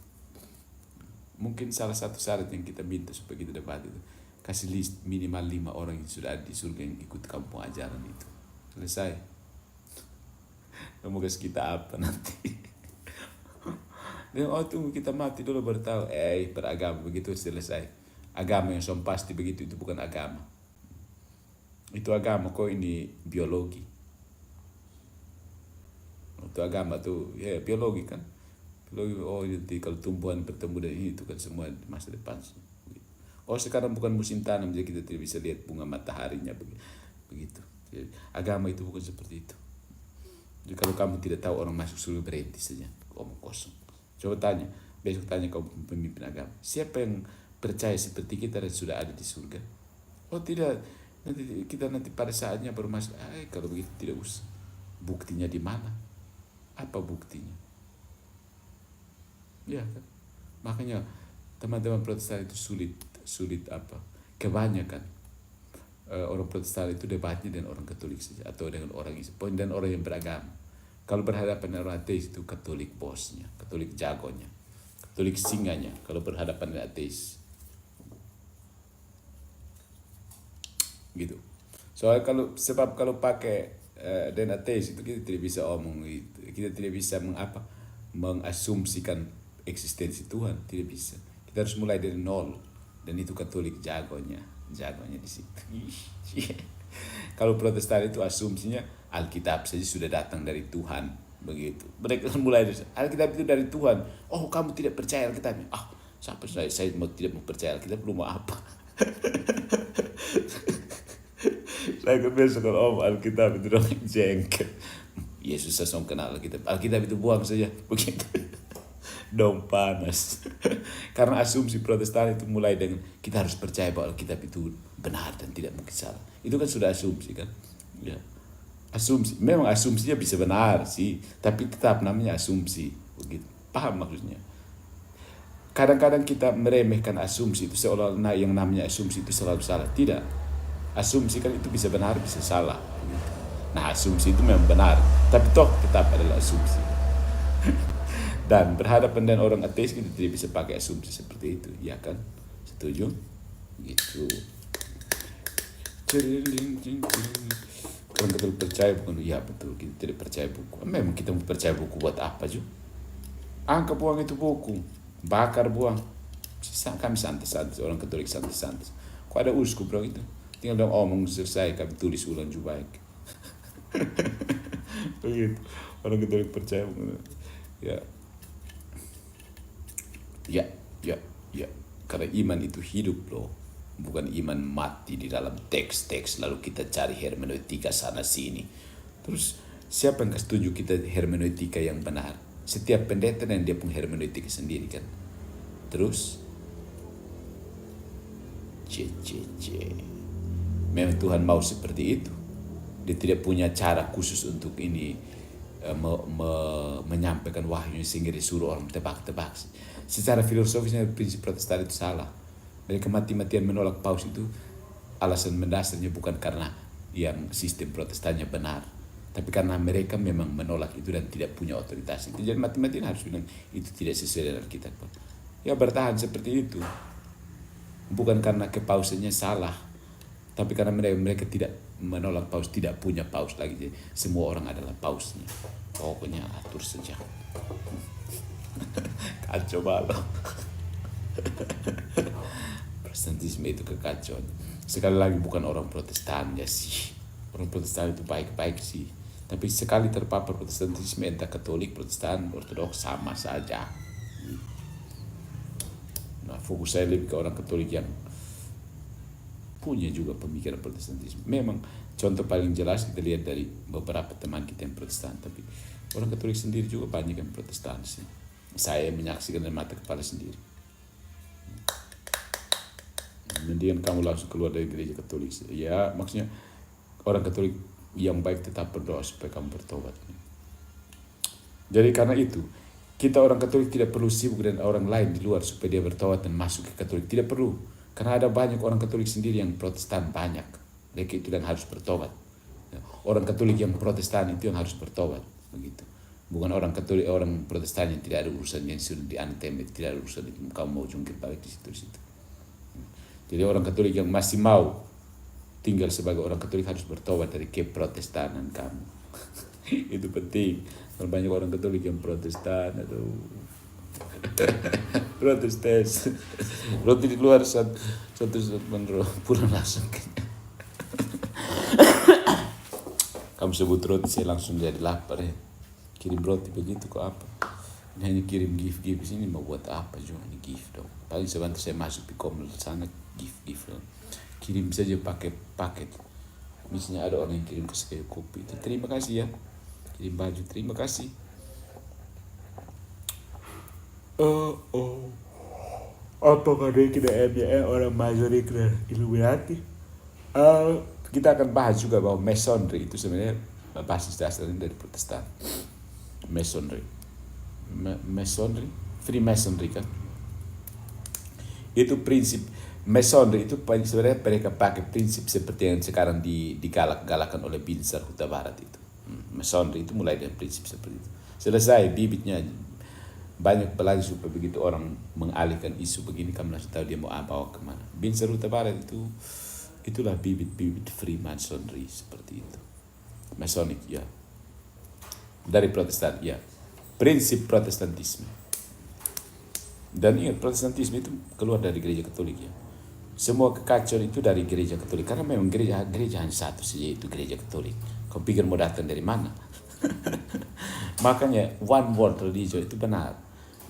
Mungkin salah satu syarat yang kita minta supaya kita debat itu, kasih list minimal 5 orang yang sudah ada di surga yang ikut kampung ajaran itu. Selesai. Mau kasih kita apa nanti? Dan tunggu kita mati dulu baru tahu. Beragama begitu selesai. Agama yang pasti begitu itu bukan agama. Itu agama kok ini biologi. Itu agama tuh ya biologi kan. Biologi nanti kalau tumbuhan bertemu dengan ini itu kan semua di masa depan. Sekarang bukan musim tanam jadi kita tidak bisa lihat bunga mataharinya begitu. Jadi, agama itu bukan seperti itu. Jadi kalau kamu tidak tahu orang masuk surga berhenti saja, omong kosong. Coba tanya, besok tanya kau pemimpin agama, siapa yang percaya seperti kita dan sudah ada di surga? Tidak, nanti pada saatnya baru masuk. Kalau begitu tidak usah. Buktinya di mana? Apa buktinya? Ya kan? Makanya teman-teman Protestan itu sulit apa? Kebanyakan orang Protestan itu debatnya dengan orang Katolik saja atau dengan orang Islam dan orang yang beragama. Kalau berhadapan dengan orang ateis itu Katolik bosnya, Katolik jagonya, Katolik singanya. Kalau berhadapan dengan ateis, gitu. Soalnya kalau pakai dengan ateis itu kita tidak bisa omong itu, kita tidak bisa mengasumsikan eksistensi Tuhan, tidak bisa. Kita harus mulai dari nol dan itu Katolik jagonya di situ. Kalau Protestan itu asumsinya Alkitab saja sudah datang dari Tuhan begitu. Mereka mulai dari Alkitab itu dari Tuhan. Kamu tidak percaya Alkitab? Siapa saya mau tidak mau percaya Alkitab belum mau apa? Saya kebiasa kalau Alkitab itu dong jengkel. Yesus saya kenal Alkitab. Alkitab itu buang saja begitu. Dong panas. Karena asumsi Protestan itu mulai dengan kita harus percaya bahwa Alkitab itu benar dan tidak mungkin salah. Itu kan sudah asumsi kan? Ya. Asumsi. Memang asumsinya bisa benar sih, tapi tetap namanya asumsi. Begitu. Paham maksudnya? Kadang-kadang kita meremehkan asumsi itu seolah-olah yang namanya asumsi itu selalu salah. Tidak. Asumsi kan itu bisa benar, bisa salah. Begitu. Nah, asumsi itu memang benar, tapi toh tetap adalah asumsi. Dan berhadapan dengan orang ateis kita tidak bisa pakai asumsi seperti itu, ya kan? Setuju? Gitu. Orang Katolik percaya bukan? Ya betul, kita tidak percaya buku. Memang kita mau percaya buku buat apa juga? Angkat buang itu buku, bakar buang. Kami santai-santai, orang Katolik santai-santai. Kok ada uskup bro itu? Tinggal dong omong selesai, kami tulis ulang juga baik. Begitu. Orang Katolik percaya bukan? Ya. Karena iman itu hidup loh. Bukan iman mati di dalam teks-teks lalu kita cari hermeneutika sana sini. Terus siapa yang setuju kita hermeneutika yang benar? Setiap pendeta dan dia punya hermeneutika sendiri kan. Terus memang Tuhan mau seperti itu. Dia tidak punya cara khusus untuk ini menyampaikan wahyu sehingga disuruh orang tebak-tebak. Secara filosofisnya prinsip Protestan itu salah. Mereka mati-matian menolak paus itu alasan mendasarnya bukan karena yang sistem Protestannya benar, tapi karena mereka memang menolak itu dan tidak punya otoritas itu. Jadi mati-matian harus bilang itu tidak sesuai dengan Alkitab. Ya bertahan seperti itu. Bukan karena kepausannya salah, tapi karena mereka tidak menolak paus, tidak punya paus lagi. Jadi semua orang adalah pausnya. Pokoknya atur saja. Kacau balau. Protestantisme itu kekacauan. Sekali lagi bukan orang Protestan ya sih. Orang Protestan itu baik-baik sih. Tapi sekali terpapar Protestantisme entah Katolik, Protestan, Ortodoks sama saja. Nah, fokus saya lebih ke orang Katolik yang punya juga pemikiran Protestantisme. Memang contoh paling jelas kita lihat dari beberapa teman kita yang Protestan, tapi orang Katolik sendiri juga banyak yang Protestan sih. Saya menyaksikan dengan mata kepala sendiri. Mendingan kamu langsung keluar dari gereja Katolik. Ya, maksudnya orang Katolik yang baik tetap berdoa supaya kamu bertobat. Jadi karena itu, kita orang Katolik tidak perlu sibuk dengan orang lain di luar supaya dia bertobat dan masuk ke Katolik. Tidak perlu. Karena ada banyak orang Katolik sendiri yang Protestan banyak. Mereka itu yang harus bertobat. Orang Katolik yang Protestan itu yang harus bertobat. Begitu. Bukan orang Katolik, orang Protestan yang tidak ada urusan yang sudah diantem, tidak ada urusan itu. Kamu mau jungkir balik di situ. Jadi orang Katolik yang masih mau tinggal sebagai orang Katolik harus bertobat dari keprotestanan kamu. Itu penting. Kalau banyak orang Katolik yang Protestan, aduh, Protes tes. Roti di luar satu pulang langsung. Kamu sebut roti saya langsung jadi lapar ya. Kirim roti begitu kok apa? Ini hanya kirim gift sini mau buat apa juga ini gift dong. Paling sebentar saya masuk di Komnel sana gift dong. Kirim saja pakai paket. Misalnya ada orang yang kirim ke saya kopi itu terima kasih ya. Kirim baju terima kasih. Apakah dia kira MYM orang Masonik dan Illuminati? Kita akan bahas juga bahwa Masonry itu sebenarnya basis dasarnya dari Protestan. Masonry, Freemasonry kan? Itu prinsip Masonry itu sebenarnya mereka pakai prinsip seperti yang sekarang digalak-galakan oleh Binsar Huta Barat itu. Masonry itu mulai dari prinsip seperti itu. Selesai bibitnya banyak pelajari supaya begitu orang mengalihkan isu begini kamu langsung tahu dia mau bawa kemana. Binsar Huta Barat itulah bibit-bibit Freemasonry seperti itu. Masonic ya. Dari Protestan ya. Prinsip Protestantisme. Dan ingat Protestantisme itu keluar dari gereja Katolik ya. Semua kekacauan itu dari gereja Katolik karena memang gereja hanya satu saja itu gereja Katolik. Kau pikir mau datang dari mana? Makanya one world religion itu benar.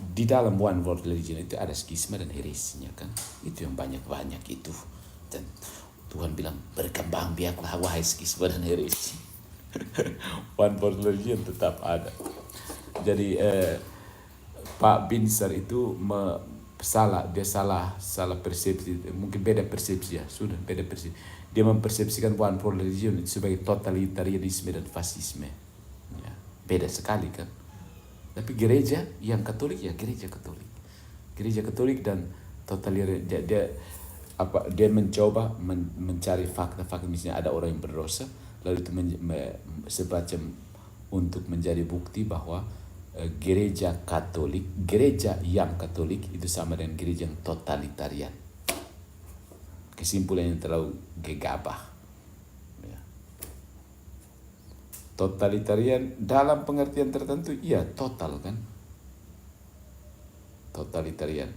Di dalam one world religion itu ada skisma dan heresinya kan. Itu yang banyak itu. Dan Tuhan bilang berkembang biaklah wahai skisma dan heresi. One world religion tetap ada. Jadi Pak Binsar itu salah persepsi, mungkin beda persepsi ya, sudah beda persepsi. Dia mempersepsikan one world religion itu sebagai totalitarianisme dan fasisme. Ya, beda sekali kan. Tapi gereja yang Katolik ya gereja Katolik dan totalitarian dia mencoba mencari fakta-fakta misalnya ada orang yang berdosa lalu itu semacam untuk menjadi bukti bahwa gereja yang Katolik itu sama dengan gereja yang totalitarian. Kesimpulan yang terlalu gegabah. Totalitarian dalam pengertian tertentu, iya total kan. Totalitarian.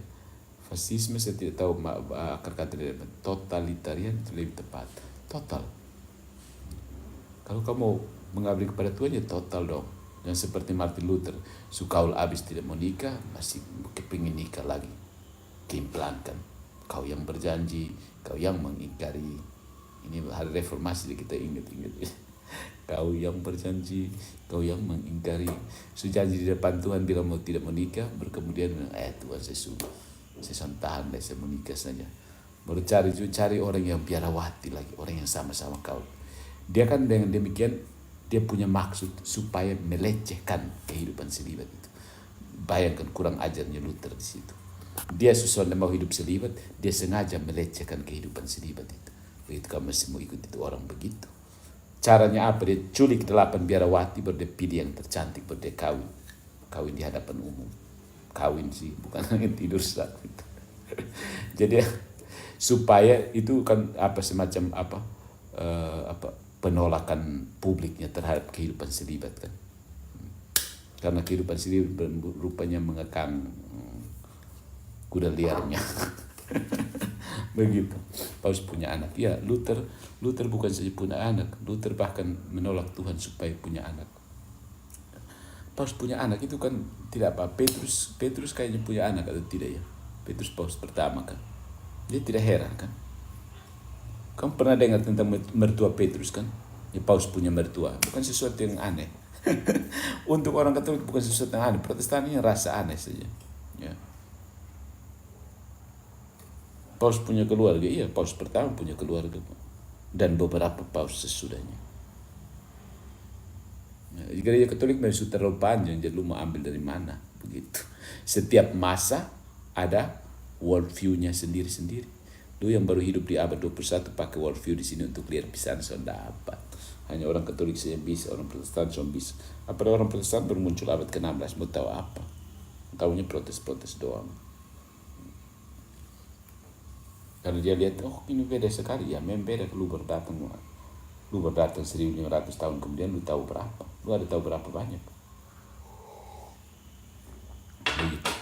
Fasisme saya tidak tahu akar kata dari apa. Totalitarian itu lebih tepat. Total. Kalau kamu mengabdi kepada Tuhan ya total dong. Yang seperti Martin Luther, sukaul abis tidak mau nikah, masih kepingin nikah lagi. Keimplankan. Kau yang berjanji, kau yang mengingkari. Ini hari reformasi kita ingat-ingat. Kau yang berjanji, kau yang mengingkari. Sejanji di depan Tuhan bila mau tidak menikah, berkemudian Tuhan saya tahan deh, saya menikah saja. Baru cari orang yang biarawati lagi, orang yang sama-sama kau. Dia kan dengan demikian dia punya maksud supaya melecehkan kehidupan selibat itu. Bayangkan kurang ajarnya Luther di situ. Dia sesuatu mau hidup selibat, dia sengaja melecehkan kehidupan selibat itu. Begitu kamu masih mau ikut itu orang begitu. Caranya apa? Dia culik 8 biarawati, baru dia pilih yang tercantik, baru dia kawin di hadapan umum. Kawin sih, bukan hanya tidur saat itu. Jadi supaya itu kan semacam penolakan publiknya terhadap kehidupan selibat kan. Karena kehidupan selibat rupanya mengekang kuda liarnya. Begitu. Paus punya anak. Ya, Luther bukan saja punya anak. Luther bahkan menolak Tuhan supaya punya anak. Paus punya anak itu kan tidak apa. Petrus kayaknya punya anak atau tidak ya. Petrus Paus pertama kan. Dia tidak heran kan. Kamu pernah dengar tentang mertua Petrus kan? Ya, Paus punya mertua. Bukan sesuatu yang aneh. Untuk orang Katolik bukan sesuatu yang aneh. Protestan ini rasa aneh saja. Ya. Paus punya keluarga. Iya, Paus pertama punya keluarga. Dan beberapa Paus sesudahnya. Ya, gereja Katolik memang terlalu panjang. Jadi lu mau ambil dari mana? Begitu. Setiap masa ada worldview-nya sendiri-sendiri. Lu yang baru hidup di abad 21 pakai worldview di sini untuk lihat pisahan sudah dapat. Hanya orang Katolik saja bisa, orang Protestan cuma bisa. Apa orang Protestan baru muncul abad ke-16, mau tahu apa? Tahunya protes-protes doang. Kalau dia lihat, ini beda sekali ya, memang beda. Lu baru datang 1500 tahun kemudian lu tahu berapa? Lu ada tahu berapa banyak? Begitu.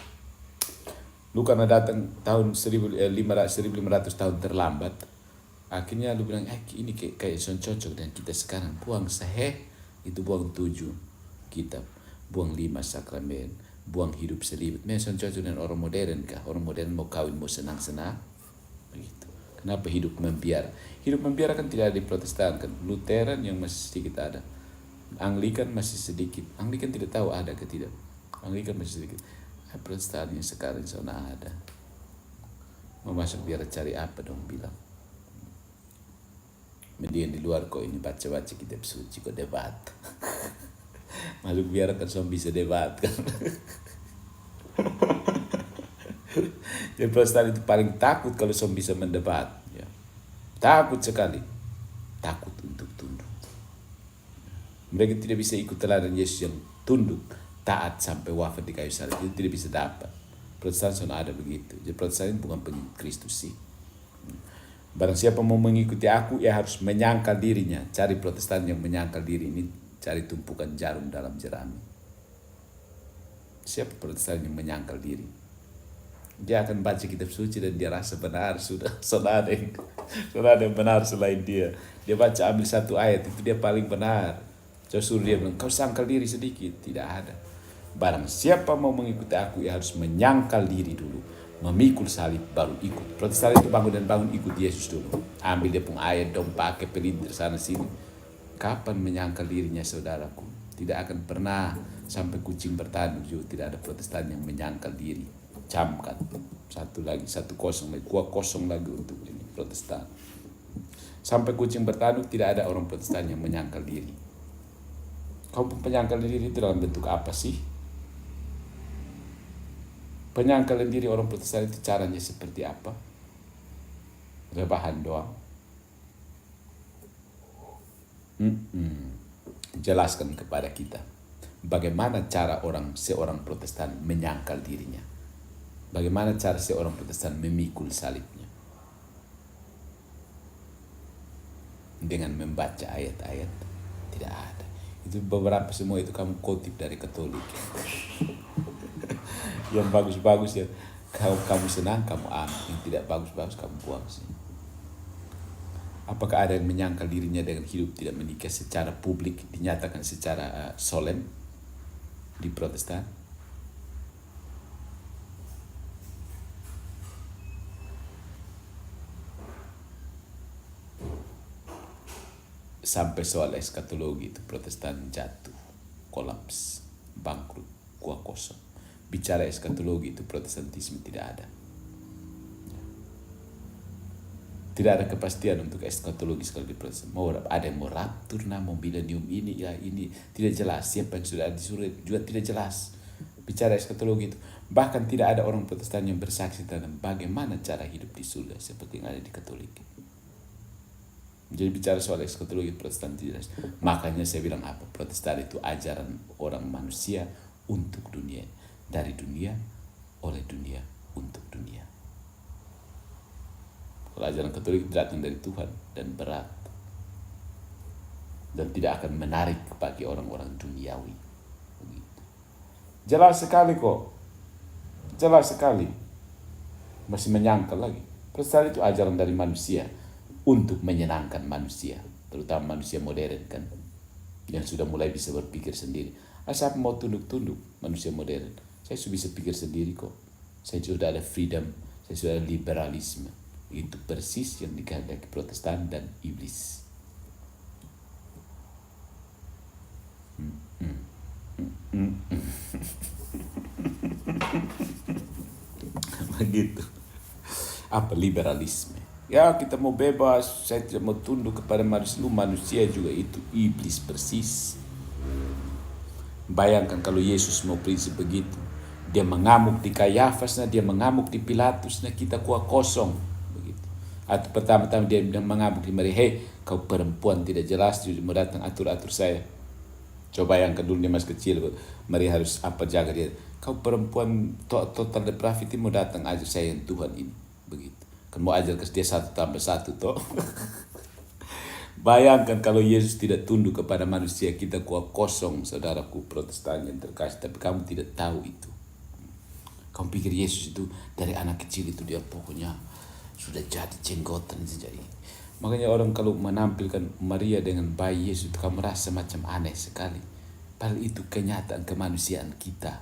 Lu karena datang tahun 1500 tahun terlambat, akhirnya lu bilang, ini kayak cocok dan kita sekarang buang itu buang 7 kitab, buang 5 sakramen, buang hidup selibet. Memang cocok dengan orang modern kah? Orang modern mau kawin, mau senang-senang, begitu. Kenapa hidup membiar? Hidup membiar kan tidak ada di Protestan kan. Lutheran yang masih sedikit ada. Anglikan masih sedikit. Anglikan tidak tahu ada ke tidak. Anglikan masih sedikit. Protestan yang sekarang sana ada. Mau masuk biar cari apa dong bilang. Mendingan di luar kok ini baca-baca kitab suci kok debat. Masuk biar kan so bisa debat kan. Jadi Protestan itu paling takut kalau so bisa mendebat. Ya. Takut sekali. Takut untuk tunduk. Mereka tidak bisa ikut teladan Yesus yang tunduk, taat sampai wafat di kayu salib. Itu tidak bisa dapat. Protestan sana ada begitu. Jadi Protestan itu bukan pengikut Kristus sih. Barang siapa mau mengikuti aku, ia harus menyangkal dirinya. Cari Protestan yang menyangkal diri ini, cari tumpukan jarum dalam jerami. Siapa Protestan yang menyangkal diri? Dia akan baca kitab suci dan dia rasa benar sudah. Saudara yang benar selain dia. Dia baca ambil satu ayat itu dia paling benar. Saya suruh dia bilang, kau sangkal diri sedikit. Tidak ada. Barang siapa mau mengikuti aku, ia harus menyangkal diri dulu. Memikul salib baru ikut. Protestan itu bangun ikut Yesus dulu. Ambil dia pun ayat dong, pakai pelintir sana sini. Kapan menyangkal dirinya saudaraku? Tidak akan pernah sampai kucing bertanduk juga. Tidak ada Protestan yang menyangkal diri. Camkan. 1-0 lagi. 1-0 lagi untuk ini Protestan. Sampai kucing bertanduk tidak ada orang Protestan yang menyangkal diri. Kau pun penyangkal diri itu dalam bentuk apa sih? Penyangkalan diri orang Protestan itu caranya seperti apa? Rebahan doang. Jelaskan kepada kita bagaimana cara seorang Protestan menyangkal dirinya. Bagaimana cara seorang Protestan memikul salibnya. Dengan membaca ayat-ayat. Tidak ada. Itu beberapa semua itu kamu kutip dari Katolik. Yang bagus-bagus ya kamu senang kamu ambil, yang tidak bagus-bagus kamu buang sih. Apakah ada yang menyangkal dirinya dengan hidup tidak menikah secara publik, dinyatakan secara solemn di Protestan? Sampai soal eskatologi itu Protestan jatuh, kolaps, bangkrut, gua kosong. Bicara eskatologi itu Protestantisme tidak ada. Tidak ada kepastian untuk eskatologi sekali di Protestan. Ada yang mau raptur, mau milenium ini, ya ini. Tidak jelas. Siapa yang sudah disuruh juga tidak jelas. Bicara eskatologi itu. Bahkan tidak ada orang Protestan yang bersaksi tentang bagaimana cara hidup di surga seperti yang ada di Katolik. Jadi bicara soal eskatologi Protestan tidak jelas. Makanya saya bilang apa? Protestan itu ajaran orang manusia untuk dunia. Dari dunia, oleh dunia, untuk dunia. Kalau ajaran Katolik datang dari Tuhan dan berat. Dan tidak akan menarik bagi orang-orang duniawi. Begitu. Jelas sekali kok. Jelas sekali. Masih menyangkal lagi. Protestan itu ajaran dari manusia untuk menyenangkan manusia. Terutama manusia modern kan. Yang sudah mulai bisa berpikir sendiri. Asal mau tunduk-tunduk manusia modern. Saya sudah bisa pikir sendiri kok. Saya sudah ada freedom. Saya sudah ada liberalisme. Itu persis yang dikehendaki Protestan dan iblis. Begitu. Apa liberalisme? Ya kita mau bebas. Saya tidak mau tunduk kepada manusia. Manusia juga itu iblis persis. Bayangkan kalau Yesus mau prinsip begitu. Dia mengamuk di Kayafas, dia mengamuk di Pilatus, kita kuah kosong. Begitu. Atau pertama-tama dia mengamuk di Maria, hei kau perempuan tidak jelas, mau datang atur-atur saya. Coba yang kedua dia masih kecil, Maria harus apa jaga dia. Kau perempuan total depravity mau datang ajar saya yang Tuhan ini. Begitu. Kan mau ajar ke dia 1+1 toh. Bayangkan kalau Yesus tidak tunduk kepada manusia, kita kuah kosong, saudaraku Protestan yang terkasih. Tapi kamu tidak tahu itu. Kamu pikir Yesus itu dari anak kecil itu dia pokoknya sudah jadi jenggotan jadi. Makanya orang kalau menampilkan Maria dengan bayi Yesus itu kamu rasa macam aneh sekali. Padahal itu kenyataan kemanusiaan kita.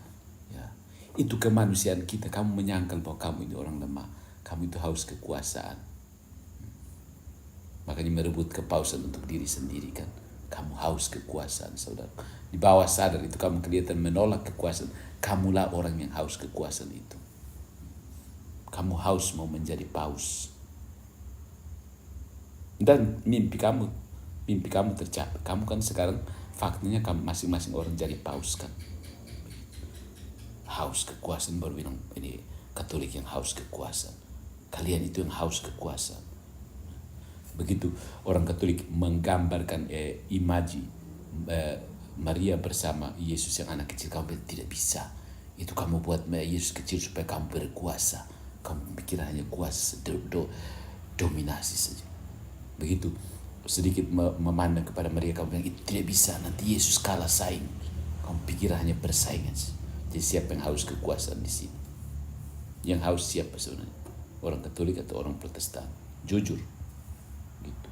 Ya. Itu kemanusiaan kita. Kamu menyangkal bahwa kamu ini orang lemah. Kamu itu haus kekuasaan. Makanya merebut kepausan untuk diri sendiri kan. Kamu haus kekuasaan saudara. Di bawah sadar itu kamu kelihatan menolak kekuasaan. Kamulah orang yang haus kekuasaan itu. Kamu haus mau menjadi paus. Dan mimpi kamu tercapai. Kamu kan sekarang faktanya kamu masing-masing orang jadi paus kan. Haus kekuasaan, baru bilang ini Katolik yang haus kekuasaan. Kalian itu yang haus kekuasaan. Begitu orang Katolik menggambarkan imaji Maria bersama Yesus yang anak kecil, kamu tidak bisa. Itu kamu buat Yesus kecil supaya kamu berkuasa. Kamu pikir hanya kuasa dominasi saja. Begitu sedikit memandang kepada Maria, kamu bilang itu tidak bisa, nanti Yesus kalah saing. Kamu pikir hanya persaingan. Jadi siapa yang haus kekuasaan di sini? Yang haus siapa sebenarnya? Orang Katolik atau orang Protestan? Jujur. Gitu.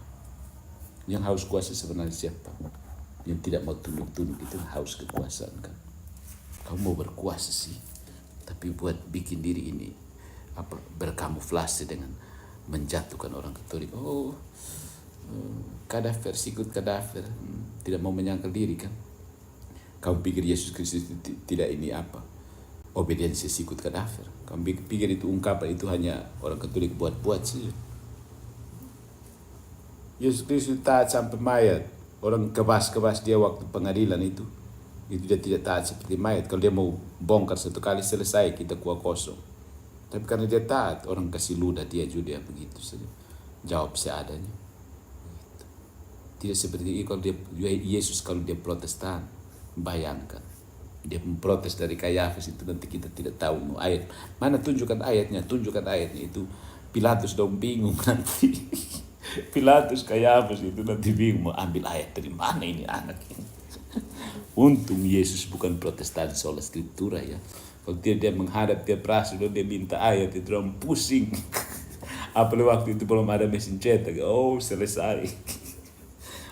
Yang haus kuasa sebenarnya siapa? Yang tidak mau tunduk-tunduk itu haus kekuasaan kan. Kamu mau berkuasa sih, tapi buat bikin diri ini berkamuflase dengan menjatuhkan orang Katolik. Kadaver, sikut kadaver, tidak mau menyangkal diri kan. Kamu pikir Yesus Kristus tidak ini obediensi sikut kadaver. Kamu pikir itu ungkapan itu hanya orang Katolik buat-buat sih. Yesus Kristus taat sampai mayat. Orang kebas dia waktu pengadilan itu dia tidak taat seperti mayat. Kalau dia mau bongkar satu kali selesai, kita kuah kosong. Tapi karena dia taat, orang kasih ludah dia juga begitu saja. Jawab seadanya. Begitu. Tidak seperti itu kalau dia Yesus, kalau dia Protestan. Bayangkan. Dia memprotes dari Kayafas itu, nanti kita tidak tahu ayat. Mana tunjukkan ayatnya itu. Pilatus dong bingung nanti. Pilatus Kayafas itu nanti bingung mau ambil ayat dari mana ini anak ini. Untung Yesus bukan Protestan sola Scriptura ya. Kalau dia menghadap tiap rasul dia minta ayat itu orang pusing. Apalagi waktu itu belum ada mesin cetak. Selesai.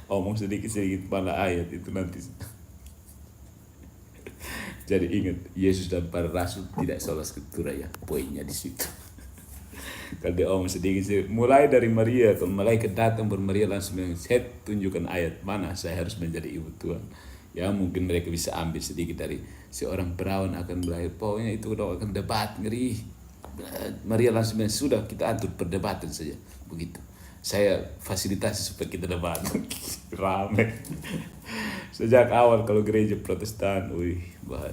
Omong sedikit-sedikit mana ayat itu nanti. Jadi ingat, Yesus dan para rasul tidak sola Scriptura ya. Poinnya di situ. Kalau dia omong sedikit, mulai dari Maria, kalau malaikat datang baru Maria langsung bilang, tunjukkan ayat mana saya harus menjadi ibu Tuhan. Ya mungkin mereka bisa ambil sedikit dari seorang perawan akan melahir. Pokoknya itu akan debat, ngeri. Maria langsung bilang, sudah kita atur perdebatan saja. Begitu. Saya fasilitasi supaya kita debat. Rame. Sejak awal kalau gereja Protestan,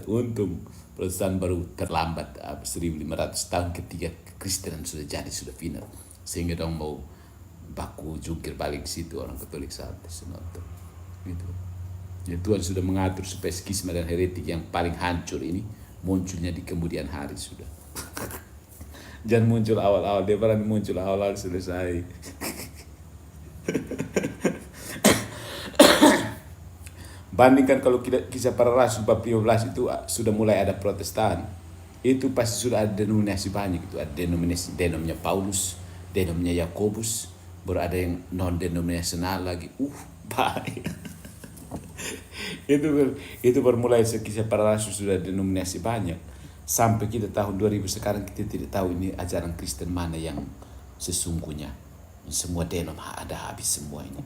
untung Protestan baru terlambat 1500 tahun ketika Kristenan sudah final. Sehingga dong mau baku jungkir balik situ orang Katolik santai senonton. Gitu. Ya, Tuhan sudah mengatur supaya skisma dan heretik yang paling hancur ini munculnya di kemudian hari sudah. Jangan muncul awal-awal, dia barang muncul awal-awal selesai. Bandingkan kalau kisah para rasul bab 15 itu sudah mulai ada Protestan. Itu pasti sudah ada denominasi banyak itu. Ada denomnya Paulus, denomnya Yakobus, baru ada yang non-denominasional lagi. Baik. itu bermulai kisah para rasul sudah denominasi banyak. Sampai kita tahun 2000 sekarang kita tidak tahu ini ajaran Kristen mana yang sesungguhnya. Semua denom ada habis semua ini.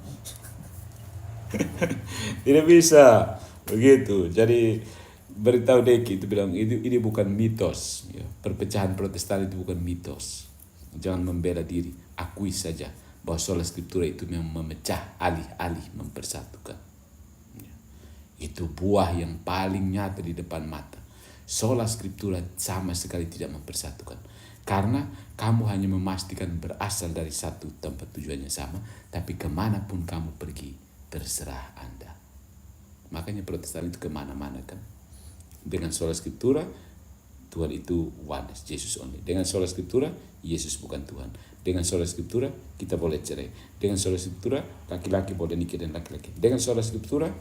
Tidak bisa begitu. Jadi beritahu Deki itu bilang ini bukan mitos ya. Perpecahan Protestan itu bukan mitos. Jangan membela diri, akui saja bahwa sola Scriptura itu memang memecah alih-alih mempersatukan ya. Itu buah yang paling nyata di depan mata. Sola Scriptura sama sekali tidak mempersatukan. Karena kamu hanya memastikan berasal dari satu tempat tujuannya sama, tapi kemanapun kamu pergi, terserah Anda. Makanya Protestan itu kemana-mana kan. Dengan sola Scriptura, Tuhan itu oneness, Jesus only. Dengan sola Scriptura, Yesus bukan Tuhan. Dengan sola Scriptura, kita boleh cerai. Dengan sola Scriptura, laki-laki boleh nikah dan laki-laki. Dengan sola Scriptura,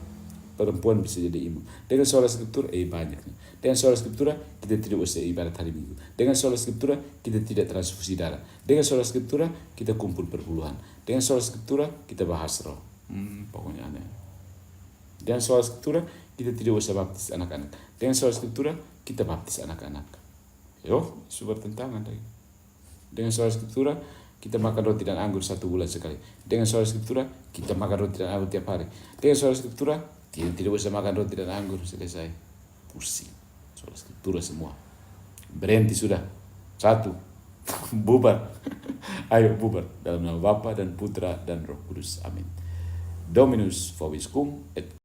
perempuan bisa jadi imam. Dengan sola scriptura banyak. Dengan sola scriptura kita tidak usah ibadat hari Minggu. Dengan sola scriptura kita tidak transfusi darah. Dengan sola scriptura kita kumpul perpuluhan. Dengan sola scriptura kita bahas roh. Pokoknya aneh. Dengan sola scriptura kita tidak usah baptis anak-anak. Dengan sola scriptura kita baptis anak-anak. Yo, itu bertentangan lagi. Dengan sola scriptura kita makan roti dan anggur 1 bulan sekali. Dengan sola scriptura kita makan roti dan anggur tiap hari. Dengan sola scriptura tidak usah makan roti dan anggur. Selesai. Pusing. Sola scriptura semua. Berhenti sudah. 1. Bubar. Ayo bubar. Dalam nama Bapa dan Putra dan Roh Kudus. Amin. Dominus vobiscum et